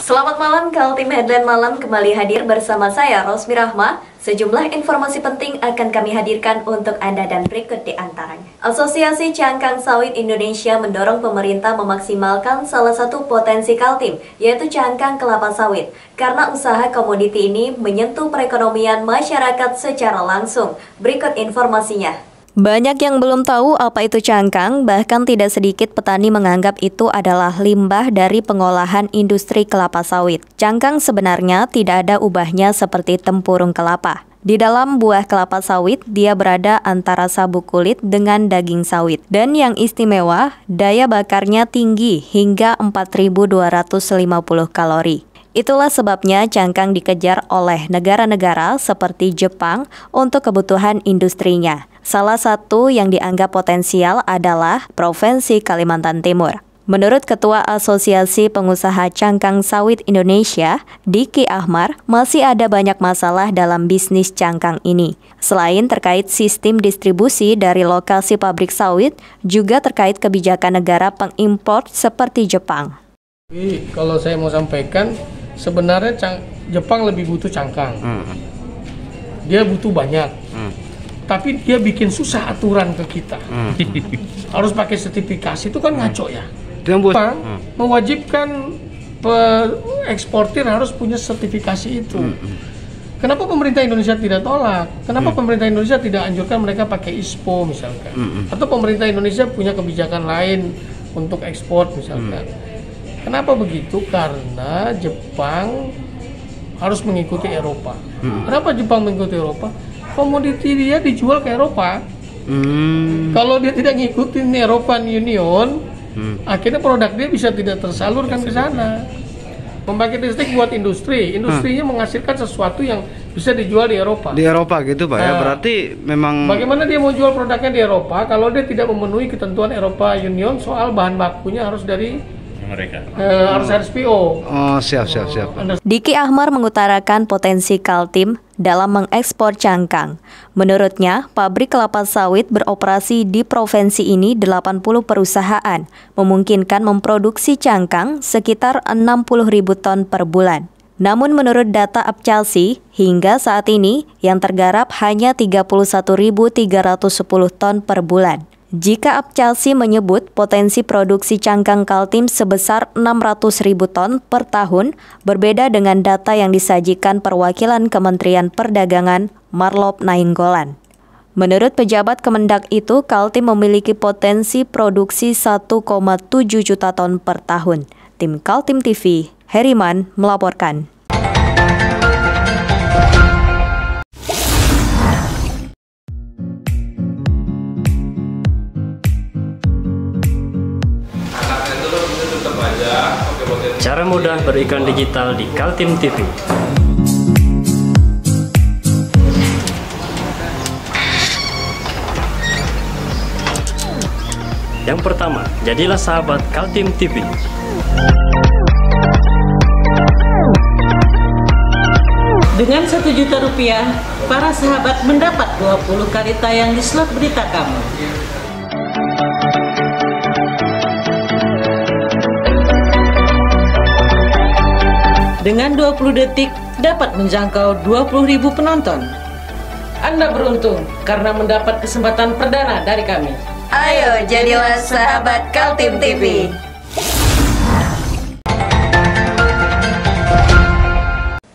Selamat malam, Kaltim Headline Malam kembali hadir bersama saya, Rosmi Rahma. Sejumlah informasi penting akan kami hadirkan untuk Anda dan berikut di antaranya. Asosiasi Cangkang Sawit Indonesia mendorong pemerintah memaksimalkan salah satu potensi Kaltim, yaitu cangkang kelapa sawit. Karena usaha komoditi ini menyentuh perekonomian masyarakat secara langsung. Berikut informasinya. Banyak yang belum tahu apa itu cangkang, bahkan tidak sedikit petani menganggap itu adalah limbah dari pengolahan industri kelapa sawit. Cangkang sebenarnya tidak ada ubahnya seperti tempurung kelapa. Di dalam buah kelapa sawit, dia berada antara sabuk kulit dengan daging sawit. Dan yang istimewa, daya bakarnya tinggi hingga 4.250 kalori. Itulah sebabnya cangkang dikejar oleh negara-negara seperti Jepang untuk kebutuhan industrinya. Salah satu yang dianggap potensial adalah Provinsi Kalimantan Timur. Menurut Ketua Asosiasi Pengusaha Cangkang Sawit Indonesia, Diki Ahmar, masih ada banyak masalah dalam bisnis cangkang ini. Selain terkait sistem distribusi dari lokasi pabrik sawit, juga terkait kebijakan negara pengimpor seperti Jepang. Kalau saya mau sampaikan, sebenarnya Jepang lebih butuh cangkang. Dia butuh banyak. Tapi dia bikin susah aturan ke kita. Harus pakai sertifikasi, itu kan ngaco ya. Jepang mewajibkan eksportir harus punya sertifikasi itu. Kenapa pemerintah Indonesia tidak tolak? Kenapa pemerintah Indonesia tidak anjurkan mereka pakai ISPO misalkan? Atau pemerintah Indonesia punya kebijakan lain untuk ekspor misalkan? Kenapa begitu? Karena Jepang harus mengikuti Eropa. Kenapa Jepang mengikuti Eropa? Komoditi dia dijual ke Eropa. Kalau dia tidak ngikutin European Union, akhirnya produk dia bisa tidak tersalurkan ke sana. Pembangkit listrik buat industrinya menghasilkan sesuatu yang bisa dijual di Eropa. Di Eropa gitu Pak ya, berarti memang... Bagaimana dia mau jual produknya di Eropa kalau dia tidak memenuhi ketentuan Eropa Union soal bahan bakunya harus dari mereka, harus RSPO. Oh, siap. Diki Ahmar mengutarakan potensi Kaltim dalam mengekspor cangkang. Menurutnya, pabrik kelapa sawit beroperasi di provinsi ini 80 perusahaan, memungkinkan memproduksi cangkang sekitar 60.000 ton per bulan. Namun menurut data Apcalsi, hingga saat ini yang tergarap hanya 31.310 ton per bulan. Jika Apcalsi menyebut potensi produksi cangkang Kaltim sebesar 600.000 ton per tahun, berbeda dengan data yang disajikan perwakilan Kementerian Perdagangan Marlop Nainggolan. Menurut pejabat Kemendak itu, Kaltim memiliki potensi produksi 1,7 juta ton per tahun. Tim Kaltim TV, Heriman melaporkan. Cara mudah beriklan digital di Kaltim TV. Yang pertama, jadilah sahabat Kaltim TV. Dengan Rp1 juta, para sahabat mendapat 20 kali tayang di slot berita kamu. Dengan 20 detik dapat menjangkau 20.000 penonton. Anda beruntung karena mendapat kesempatan perdana dari kami. Ayo jadilah sahabat Kaltim TV.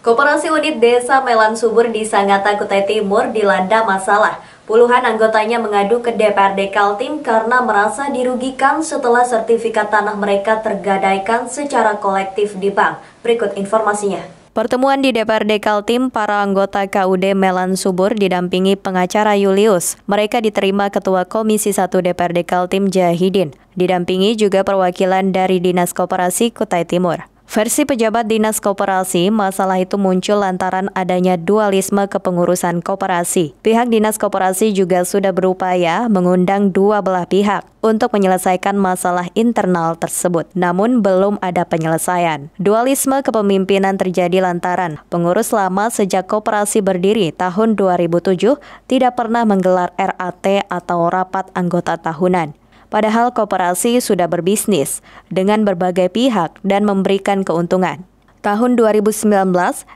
Koperasi Unit Desa Melan Subur di Sangatta, Kutai Timur dilanda masalah. Puluhan anggotanya mengadu ke DPRD Kaltim karena merasa dirugikan setelah sertifikat tanah mereka tergadaikan secara kolektif di bank. Berikut informasinya. Pertemuan di DPRD Kaltim, para anggota KUD Melan Subur didampingi pengacara Julius. Mereka diterima Ketua Komisi 1 DPRD Kaltim Jahidin. Didampingi juga perwakilan dari Dinas Koperasi Kutai Timur. Versi pejabat Dinas Koperasi, masalah itu muncul lantaran adanya dualisme kepengurusan koperasi. Pihak Dinas Koperasi juga sudah berupaya mengundang dua belah pihak untuk menyelesaikan masalah internal tersebut, namun belum ada penyelesaian. Dualisme kepemimpinan terjadi lantaran pengurus lama sejak koperasi berdiri tahun 2007 tidak pernah menggelar RAT atau rapat anggota tahunan. Padahal koperasi sudah berbisnis dengan berbagai pihak dan memberikan keuntungan. Tahun 2019,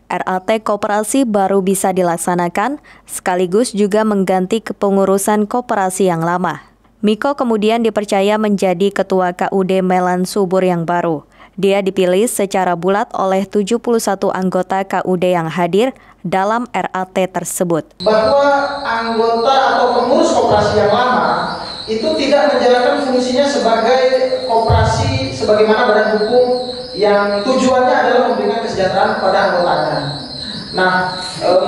RAT Koperasi baru bisa dilaksanakan, sekaligus juga mengganti kepengurusan koperasi yang lama. Miko kemudian dipercaya menjadi Ketua KUD Melan Subur yang baru. Dia dipilih secara bulat oleh 71 anggota KUD yang hadir dalam RAT tersebut. Bahwa anggota atau pengurus koperasi yang lama itu tidak menjalankan fungsinya sebagai koperasi sebagaimana badan hukum yang tujuannya adalah memberikan kesejahteraan kepada anggotanya. Nah,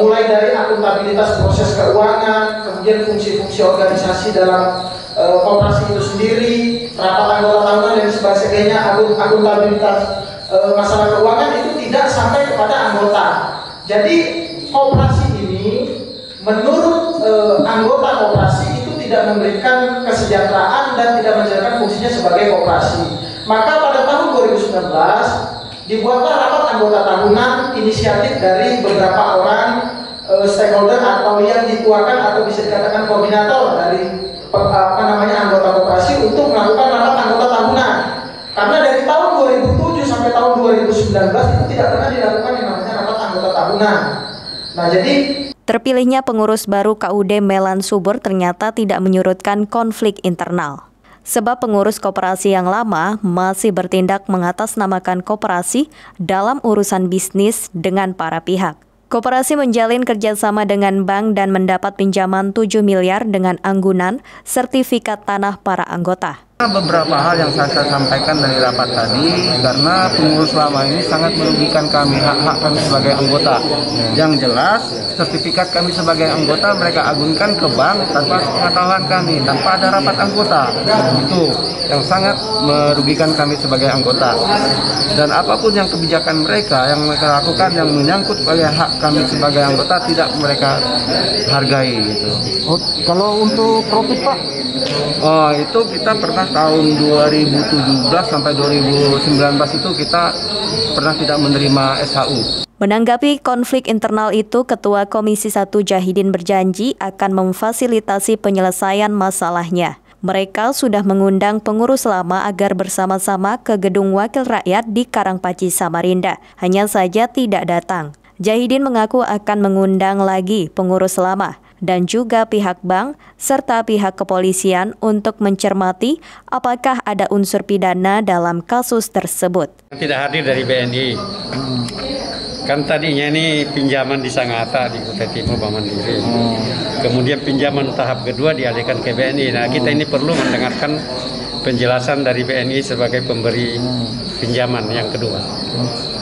mulai dari akuntabilitas proses keuangan, kemudian fungsi-fungsi organisasi dalam koperasi itu sendiri, rapat anggota tahunan dan sebagainya, akuntabilitas masalah keuangan itu tidak sampai kepada anggota. Jadi koperasi ini menurut anggota koperasi itu tidak memberikan kesejahteraan dan tidak menjalankan fungsinya sebagai koperasi. Maka pada tahun 2019 dibuatlah rapat anggota tahunan inisiatif dari beberapa orang stakeholder atau yang dituakan atau bisa dikatakan koordinator dari anggota koperasi untuk melakukan rapat anggota tahunan. Karena dari tahun 2007 sampai tahun 2019 itu tidak pernah dilakukan yang namanya rapat anggota tahunan. Nah, jadi terpilihnya pengurus baru KUD Melan Subur ternyata tidak menyurutkan konflik internal. Sebab pengurus koperasi yang lama masih bertindak mengatasnamakan koperasi dalam urusan bisnis dengan para pihak. Koperasi menjalin kerjasama dengan bank dan mendapat pinjaman 7 miliar dengan anggunan sertifikat tanah para anggota. Beberapa hal yang saya sampaikan dari rapat tadi, karena pengurus lama ini sangat merugikan kami, hak-hak kami sebagai anggota. Yang jelas, sertifikat kami sebagai anggota mereka agunkan ke bank tanpa pengetahuan kami, tanpa ada rapat anggota. Itu yang sangat merugikan kami sebagai anggota. Dan apapun yang kebijakan mereka yang mereka lakukan yang menyangkut pada hak kami sebagai anggota tidak mereka hargai gitu. Oh, kalau untuk profit Pak? Oh, itu kita pernah tahun 2017 sampai 2019 itu kita pernah tidak menerima SHU. Menanggapi konflik internal itu, Ketua Komisi 1 Jahidin berjanji akan memfasilitasi penyelesaian masalahnya. Mereka sudah mengundang pengurus lama agar bersama-sama ke Gedung Wakil Rakyat di Karangpaci, Samarinda. Hanya saja tidak datang. Jahidin mengaku akan mengundang lagi pengurus lama dan juga pihak bank serta pihak kepolisian untuk mencermati apakah ada unsur pidana dalam kasus tersebut. Tidak hadir dari BNI. Kan tadinya ini pinjaman di Sangatta di Kutai Timur Bank Mandiri. Kemudian pinjaman tahap kedua dialihkan ke BNI. Nah, kita ini perlu mendengarkan penjelasan dari BNI sebagai pemberi pinjaman yang kedua.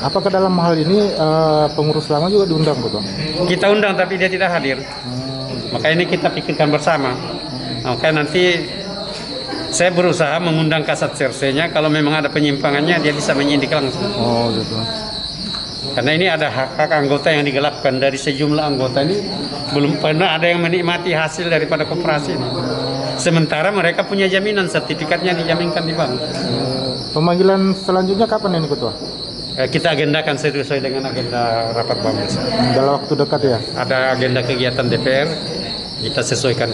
Apakah dalam hal ini pengurus lama juga diundang, Betul? Kita undang tapi dia tidak hadir. Maka ini kita pikirkan bersama. Maka nanti saya berusaha mengundang Kasat Sersenya, kalau memang ada penyimpangannya dia bisa menyidik langsung. Oh, gitu. Karena ini ada hak-hak anggota yang digelapkan dari sejumlah anggota ini, belum pernah ada yang menikmati hasil daripada koperasi ini. Sementara mereka punya jaminan, sertifikatnya dijaminkan di bank. Pemanggilan selanjutnya kapan ini, Ketua? Kita agendakan sesuai dengan agenda rapat BAMS. Dalam waktu dekat ya? Ada agenda kegiatan DPR, kita sesuaikan.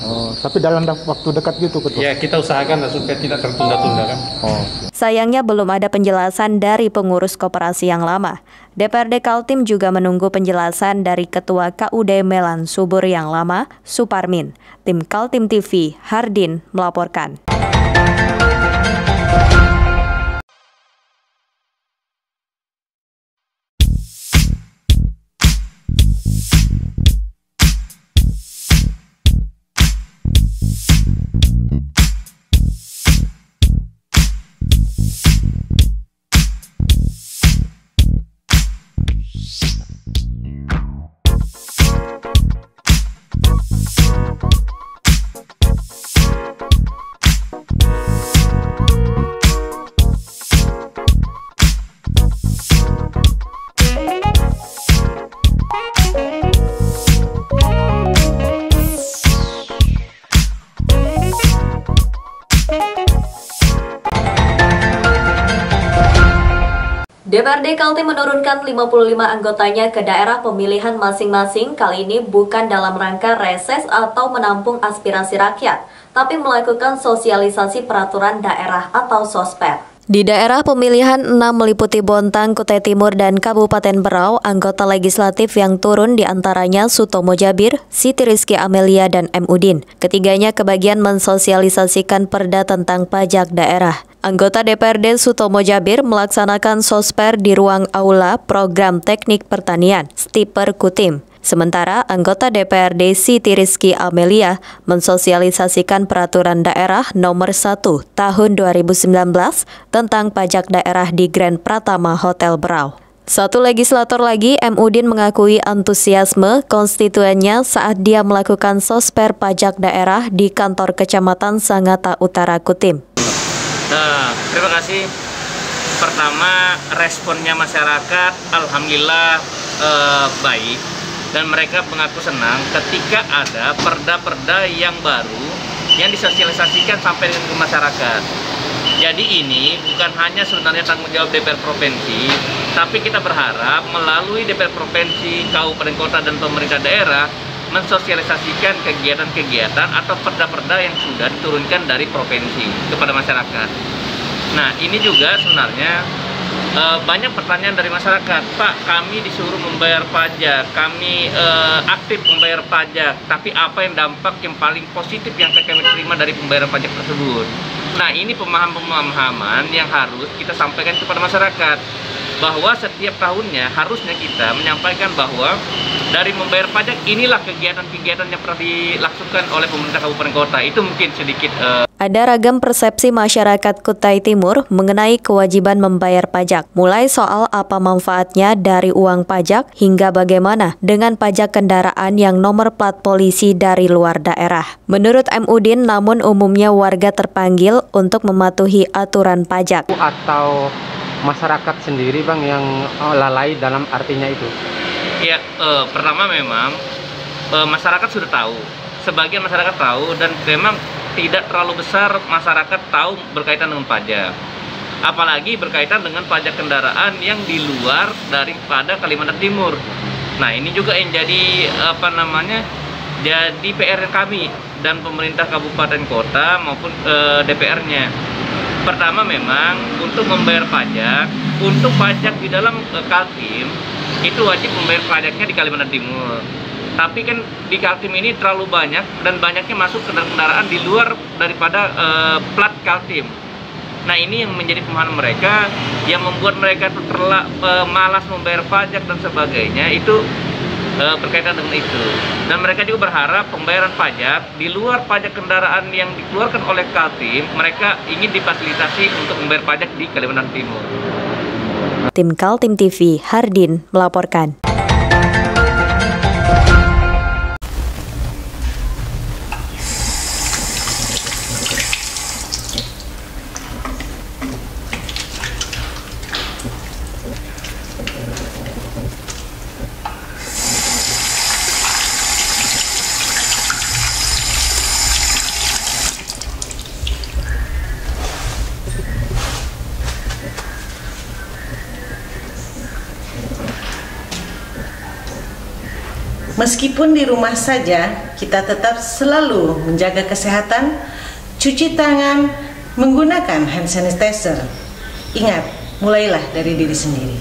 Oh, tapi dalam waktu dekat gitu, Ketua? Ya, kita usahakan supaya tidak tertunda-tunda kan. Oh. Sayangnya belum ada penjelasan dari pengurus koperasi yang lama. DPRD Kaltim juga menunggu penjelasan dari Ketua KUD Melan Subur yang lama, Suparmin. Tim Kaltim TV, Hardin melaporkan. DPRD Kaltim menurunkan 55 anggotanya ke daerah pemilihan masing-masing. Kali ini bukan dalam rangka reses atau menampung aspirasi rakyat, tapi melakukan sosialisasi peraturan daerah atau SOSPED. Di daerah pemilihan 6 meliputi Bontang, Kutai Timur, dan Kabupaten Berau, anggota legislatif yang turun diantaranya Sutomo Jabir, Siti Rizky Amelia, dan M. Udin. Ketiganya kebagian mensosialisasikan perda tentang pajak daerah. Anggota DPRD Sutomo Jabir melaksanakan sosper di ruang aula program teknik pertanian, Stiper Kutim. Sementara anggota DPRD Siti Rizky Amelia mensosialisasikan peraturan daerah nomor 1 tahun 2019 tentang pajak daerah di Grand Pratama Hotel Berau. Satu legislator lagi, M. Udin, mengakui antusiasme konstituennya saat dia melakukan sosper pajak daerah di kantor Kecamatan Sangatta Utara Kutim. Terima kasih. Pertama, responnya masyarakat alhamdulillah baik. Dan mereka mengaku senang ketika ada perda-perda yang baru yang disosialisasikan sampai dengan ke masyarakat. Jadi ini bukan hanya sebenarnya tanggung jawab DPR Provinsi, tapi kita berharap melalui DPR Provinsi, Kabupaten Kota, dan pemerintah daerah mensosialisasikan kegiatan-kegiatan atau perda-perda yang sudah diturunkan dari provinsi kepada masyarakat. Nah, ini juga sebenarnya banyak pertanyaan dari masyarakat, Pak, kami disuruh membayar pajak, kami aktif membayar pajak, tapi apa yang dampak yang paling positif yang kami terima dari pembayaran pajak tersebut? Nah, ini pemahaman yang harus kita sampaikan kepada masyarakat, bahwa setiap tahunnya harusnya kita menyampaikan bahwa dari membayar pajak inilah kegiatan-kegiatan yang pernah dilakukan oleh pemerintah kabupaten kota. Itu mungkin sedikit Ada ragam persepsi masyarakat Kutai Timur mengenai kewajiban membayar pajak, mulai soal apa manfaatnya dari uang pajak hingga bagaimana dengan pajak kendaraan yang nomor plat polisi dari luar daerah. Menurut M. Udin, namun umumnya warga terpanggil untuk mematuhi aturan pajak. Atau masyarakat sendiri Bang yang lalai dalam artinya itu? Ya, pertama memang masyarakat sudah tahu, sebagian masyarakat tahu, dan memang tidak terlalu besar masyarakat tahu berkaitan dengan pajak. Apalagi berkaitan dengan pajak kendaraan yang di luar daripada Kalimantan Timur. Nah, ini juga yang jadi jadi PR kami dan pemerintah kabupaten kota maupun DPR-nya. Pertama memang untuk membayar pajak, untuk pajak di dalam Kaltim itu wajib membayar pajaknya di Kalimantan Timur. Tapi kan di Kaltim ini terlalu banyak dan banyaknya masuk kendaraan di luar daripada plat Kaltim. Nah, ini yang menjadi pemahaman mereka, yang membuat mereka malas membayar pajak dan sebagainya, itu berkaitan dengan itu. Dan mereka juga berharap pembayaran pajak di luar pajak kendaraan yang dikeluarkan oleh Kaltim, mereka ingin difasilitasi untuk membayar pajak di Kalimantan Timur. Tim Kaltim TV, Hardin melaporkan. Meskipun di rumah saja, kita tetap selalu menjaga kesehatan, cuci tangan, menggunakan hand sanitizer. Ingat, mulailah dari diri sendiri.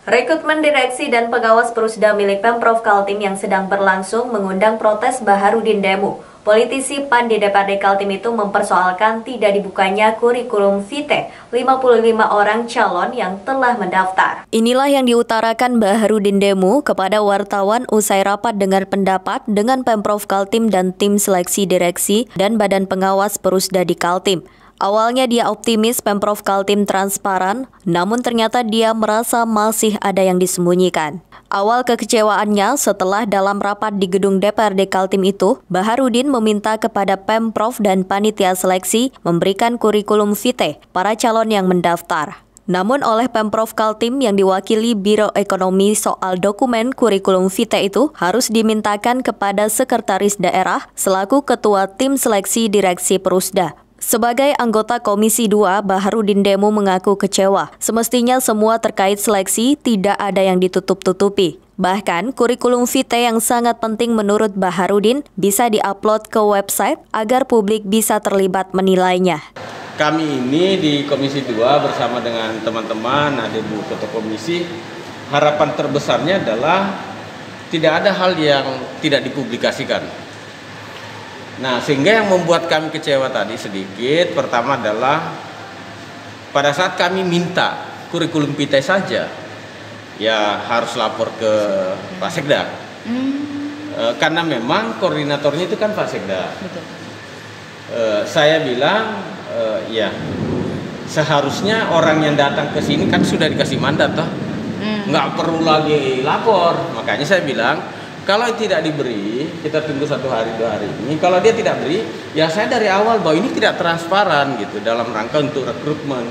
Rekrutmen direksi dan pengawas Perusda milik Pemprov Kaltim yang sedang berlangsung mengundang protes Baharudin Demu. Politisi PAN di DPRD Kaltim itu mempersoalkan tidak dibukanya kurikulum vitae 55 orang calon yang telah mendaftar. Inilah yang diutarakan Baharudin Demu kepada wartawan usai rapat dengar pendapat dengan Pemprov Kaltim dan tim seleksi direksi dan badan pengawas Perusda di Kaltim. Awalnya dia optimis Pemprov Kaltim transparan, namun ternyata dia merasa masih ada yang disembunyikan. Awal kekecewaannya setelah dalam rapat di gedung DPRD Kaltim itu, Baharudin meminta kepada Pemprov dan panitia seleksi memberikan kurikulum vitae para calon yang mendaftar. Namun oleh Pemprov Kaltim yang diwakili Biro Ekonomi soal dokumen kurikulum vitae itu harus dimintakan kepada Sekretaris Daerah selaku Ketua Tim Seleksi Direksi Perusda. Sebagai anggota Komisi 2, Baharudin Demu mengaku kecewa. Semestinya semua terkait seleksi tidak ada yang ditutup-tutupi. Bahkan, kurikulum vitae yang sangat penting menurut Baharudin bisa diupload ke website agar publik bisa terlibat menilainya. Kami ini di Komisi 2 bersama dengan teman-teman, ada Bu Ketua Komisi, harapan terbesarnya adalah tidak ada hal yang tidak dipublikasikan. Nah, sehingga yang membuat kami kecewa tadi sedikit, pertama adalah pada saat kami minta kurikulum vitae saja, ya harus lapor ke Pak Sekda. Karena memang koordinatornya itu kan Pak Sekda. Betul. Saya bilang, ya seharusnya orang yang datang ke sini kan sudah dikasih mandat toh, nggak perlu lagi lapor. Makanya saya bilang, kalau tidak diberi, kita tunggu 1 hari 2 hari ini. Kalau dia tidak beri, ya saya dari awal bahwa ini tidak transparan gitu dalam rangka untuk rekrutmen.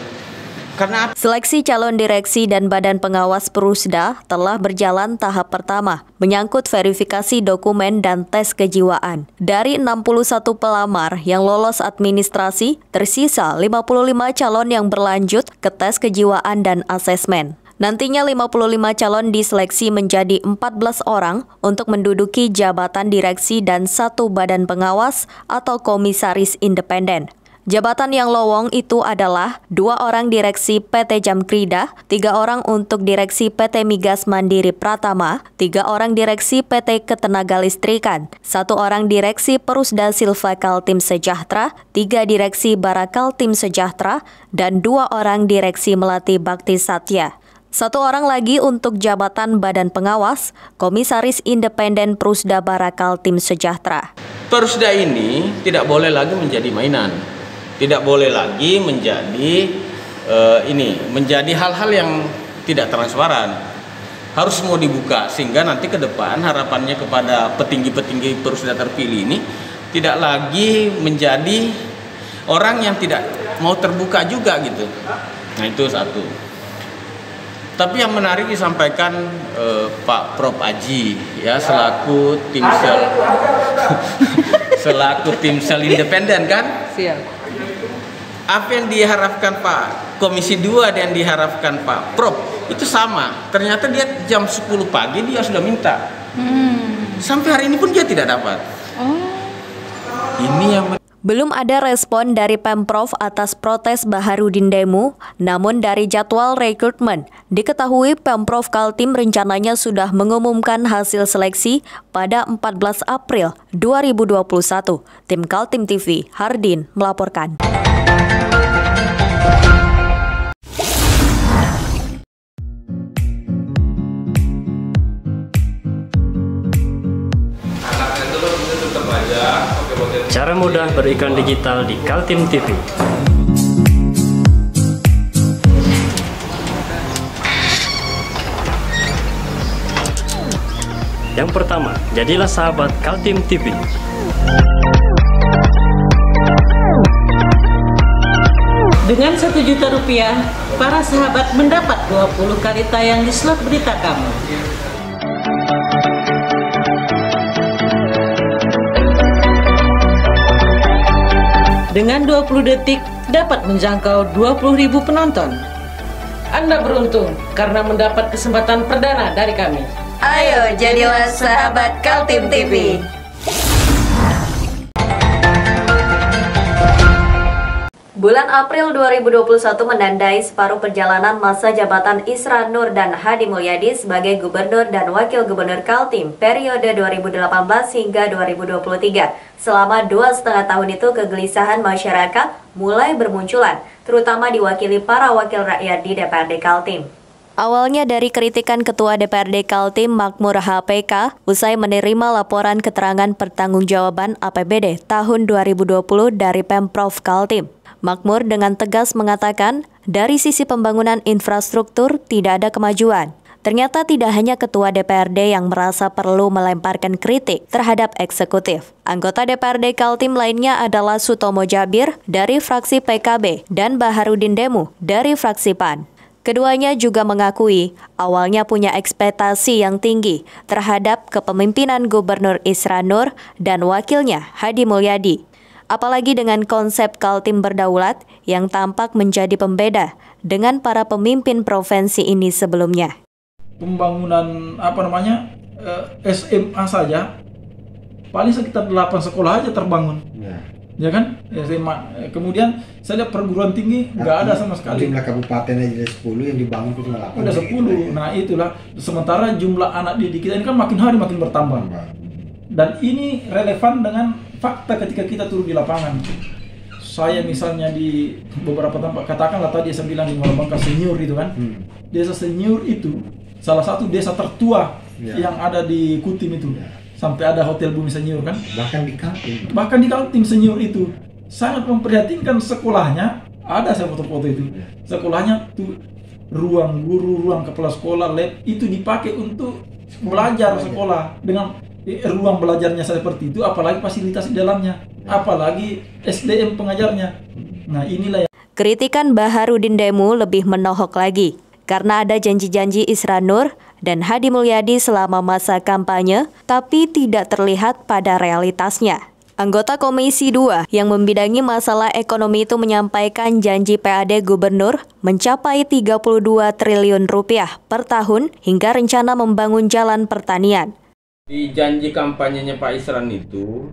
Karena seleksi calon direksi dan badan pengawas Perusda telah berjalan tahap pertama, menyangkut verifikasi dokumen dan tes kejiwaan. Dari 61 pelamar yang lolos administrasi, tersisa 55 calon yang berlanjut ke tes kejiwaan dan asesmen. Nantinya 55 calon diseleksi menjadi 14 orang untuk menduduki jabatan direksi dan 1 badan pengawas atau komisaris independen. Jabatan yang lowong itu adalah 2 orang direksi PT Jamkrida, 3 orang untuk direksi PT Migas Mandiri Pratama, 3 orang direksi PT Ketenagalistrikan, 1 orang direksi Perusda Silva Kaltim Sejahtera, 3 direksi Bara Kaltim Sejahtera, dan 2 orang direksi Melati Bakti Satya. 1 orang lagi untuk jabatan badan pengawas, komisaris independen Perusda Bara Kaltim Sejahtera. Perusda ini tidak boleh lagi menjadi mainan, tidak boleh lagi menjadi menjadi hal-hal yang tidak transparan. Harus semua dibuka sehingga nanti ke depan harapannya kepada petinggi-petinggi Perusda terpilih ini tidak lagi menjadi orang yang tidak mau terbuka juga gitu. Nah itu satu. Tapi yang menarik disampaikan Pak Prof Aji ya selaku tim sel independen kan? Siap. Apa yang diharapkan Pak Komisi 2 dan diharapkan Pak Prof itu sama. Ternyata dia jam 10 pagi dia sudah minta. Sampai hari ini pun dia tidak dapat. Ini yang belum ada respon dari Pemprov atas protes Baharudin Demu, namun dari jadwal rekrutmen, diketahui Pemprov Kaltim rencananya sudah mengumumkan hasil seleksi pada 14 April 2021. Tim Kaltim TV, Hardin melaporkan. Cara mudah beriklan digital di Kaltim TV. Yang pertama, jadilah sahabat Kaltim TV. Dengan Rp1.000.000, para sahabat mendapat 20 kali tayang di slot berita kamu. Dengan 20 detik dapat menjangkau 20.000 penonton. Anda beruntung karena mendapat kesempatan perdana dari kami. Ayo jadilah sahabat Kaltim TV. Bulan April 2021 menandai separuh perjalanan masa jabatan Isra Nur dan Hadi Mulyadi sebagai Gubernur dan Wakil Gubernur Kaltim periode 2018 hingga 2023. Selama 2,5 tahun itu kegelisahan masyarakat mulai bermunculan, terutama diwakili para wakil rakyat di DPRD Kaltim. Awalnya dari kritikan Ketua DPRD Kaltim Makmur HPK usai menerima laporan keterangan pertanggungjawaban APBD tahun 2020 dari Pemprov Kaltim. Makmur dengan tegas mengatakan, dari sisi pembangunan infrastruktur tidak ada kemajuan. Ternyata tidak hanya Ketua DPRD yang merasa perlu melemparkan kritik terhadap eksekutif. Anggota DPRD Kaltim lainnya adalah Sutomo Jabir dari fraksi PKB dan Baharudin Demu dari fraksi PAN. Keduanya juga mengakui awalnya punya ekspektasi yang tinggi terhadap kepemimpinan Gubernur Isra Nur dan wakilnya Hadi Mulyadi. Apalagi dengan konsep Kaltim berdaulat yang tampak menjadi pembeda dengan para pemimpin provinsi ini sebelumnya. Pembangunan SMA saja paling sekitar 8 sekolah aja terbangun. Ya kan? SMA. Kemudian saya lihat perguruan tinggi nggak ada sama sekali. Jumlah kabupaten aja ada 10, yang dibangun cuma 8. Ada 10. Nah itulah. Sementara jumlah anak didik kita ini kan makin hari makin bertambah. Dan ini relevan dengan fakta ketika kita turun di lapangan. Saya misalnya di beberapa tempat, katakanlah tadi saya bilang di Muara Bangka Senior itu kan. Desa Senior itu salah satu desa tertua yang ada di Kutim itu. Sampai ada Hotel Bumi Senior kan. Bahkan di Kaltim Senior itu sangat memprihatinkan sekolahnya. Ada saya foto-foto itu. Sekolahnya tuh ruang guru, ruang kepala sekolah, lab itu dipakai untuk belajar sekolah dengan ruang belajarnya seperti itu, apalagi fasilitas di dalamnya, apalagi SDM pengajarnya. Nah inilah yang... Kritikan Baharudin Demu lebih menohok lagi karena ada janji-janji Isra Nur dan Hadi Mulyadi selama masa kampanye, tapi tidak terlihat pada realitasnya. Anggota Komisi 2 yang membidangi masalah ekonomi itu menyampaikan janji PAD Gubernur mencapai 32 triliun rupiah per tahun hingga rencana membangun jalan pertanian. Di janji kampanyenya Pak Isran itu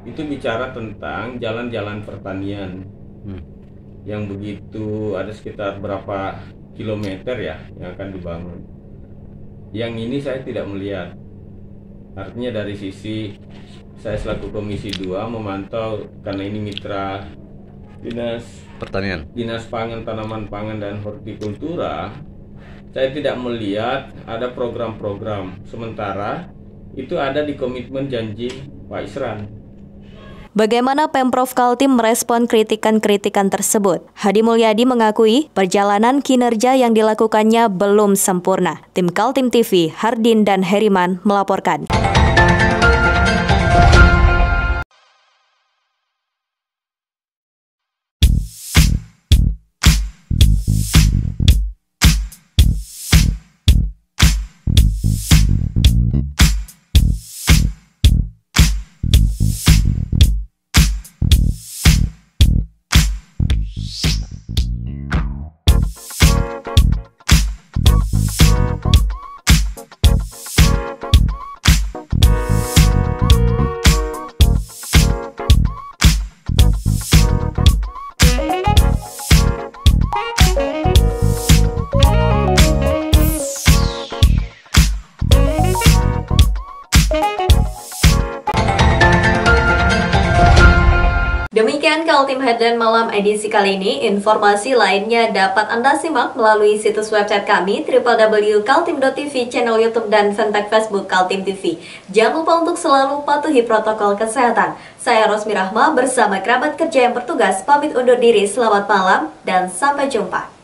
bicara tentang jalan-jalan pertanian yang begitu ada sekitar berapa kilometer ya yang akan dibangun. Yang ini saya tidak melihat. Artinya dari sisi saya selaku Komisi 2 memantau, karena ini mitra Dinas Pertanian, Dinas Pangan, Tanaman Pangan dan Hortikultura, saya tidak melihat ada program-program, sementara itu ada di komitmen janji Pak Isran. Bagaimana Pemprov Kaltim merespon kritikan-kritikan tersebut? Hadi Mulyadi mengakui perjalanan kinerja yang dilakukannya belum sempurna. Tim Kaltim TV, Hardin dan Heriman melaporkan. Demikian Kaltim Headline Malam edisi kali ini. Informasi lainnya dapat Anda simak melalui situs website kami www.kaltim.tv, channel YouTube dan fanpage Facebook Kaltim TV. Jangan lupa untuk selalu patuhi protokol kesehatan. Saya Rosmi Rahma bersama kerabat kerja yang bertugas pamit undur diri. Selamat malam dan sampai jumpa.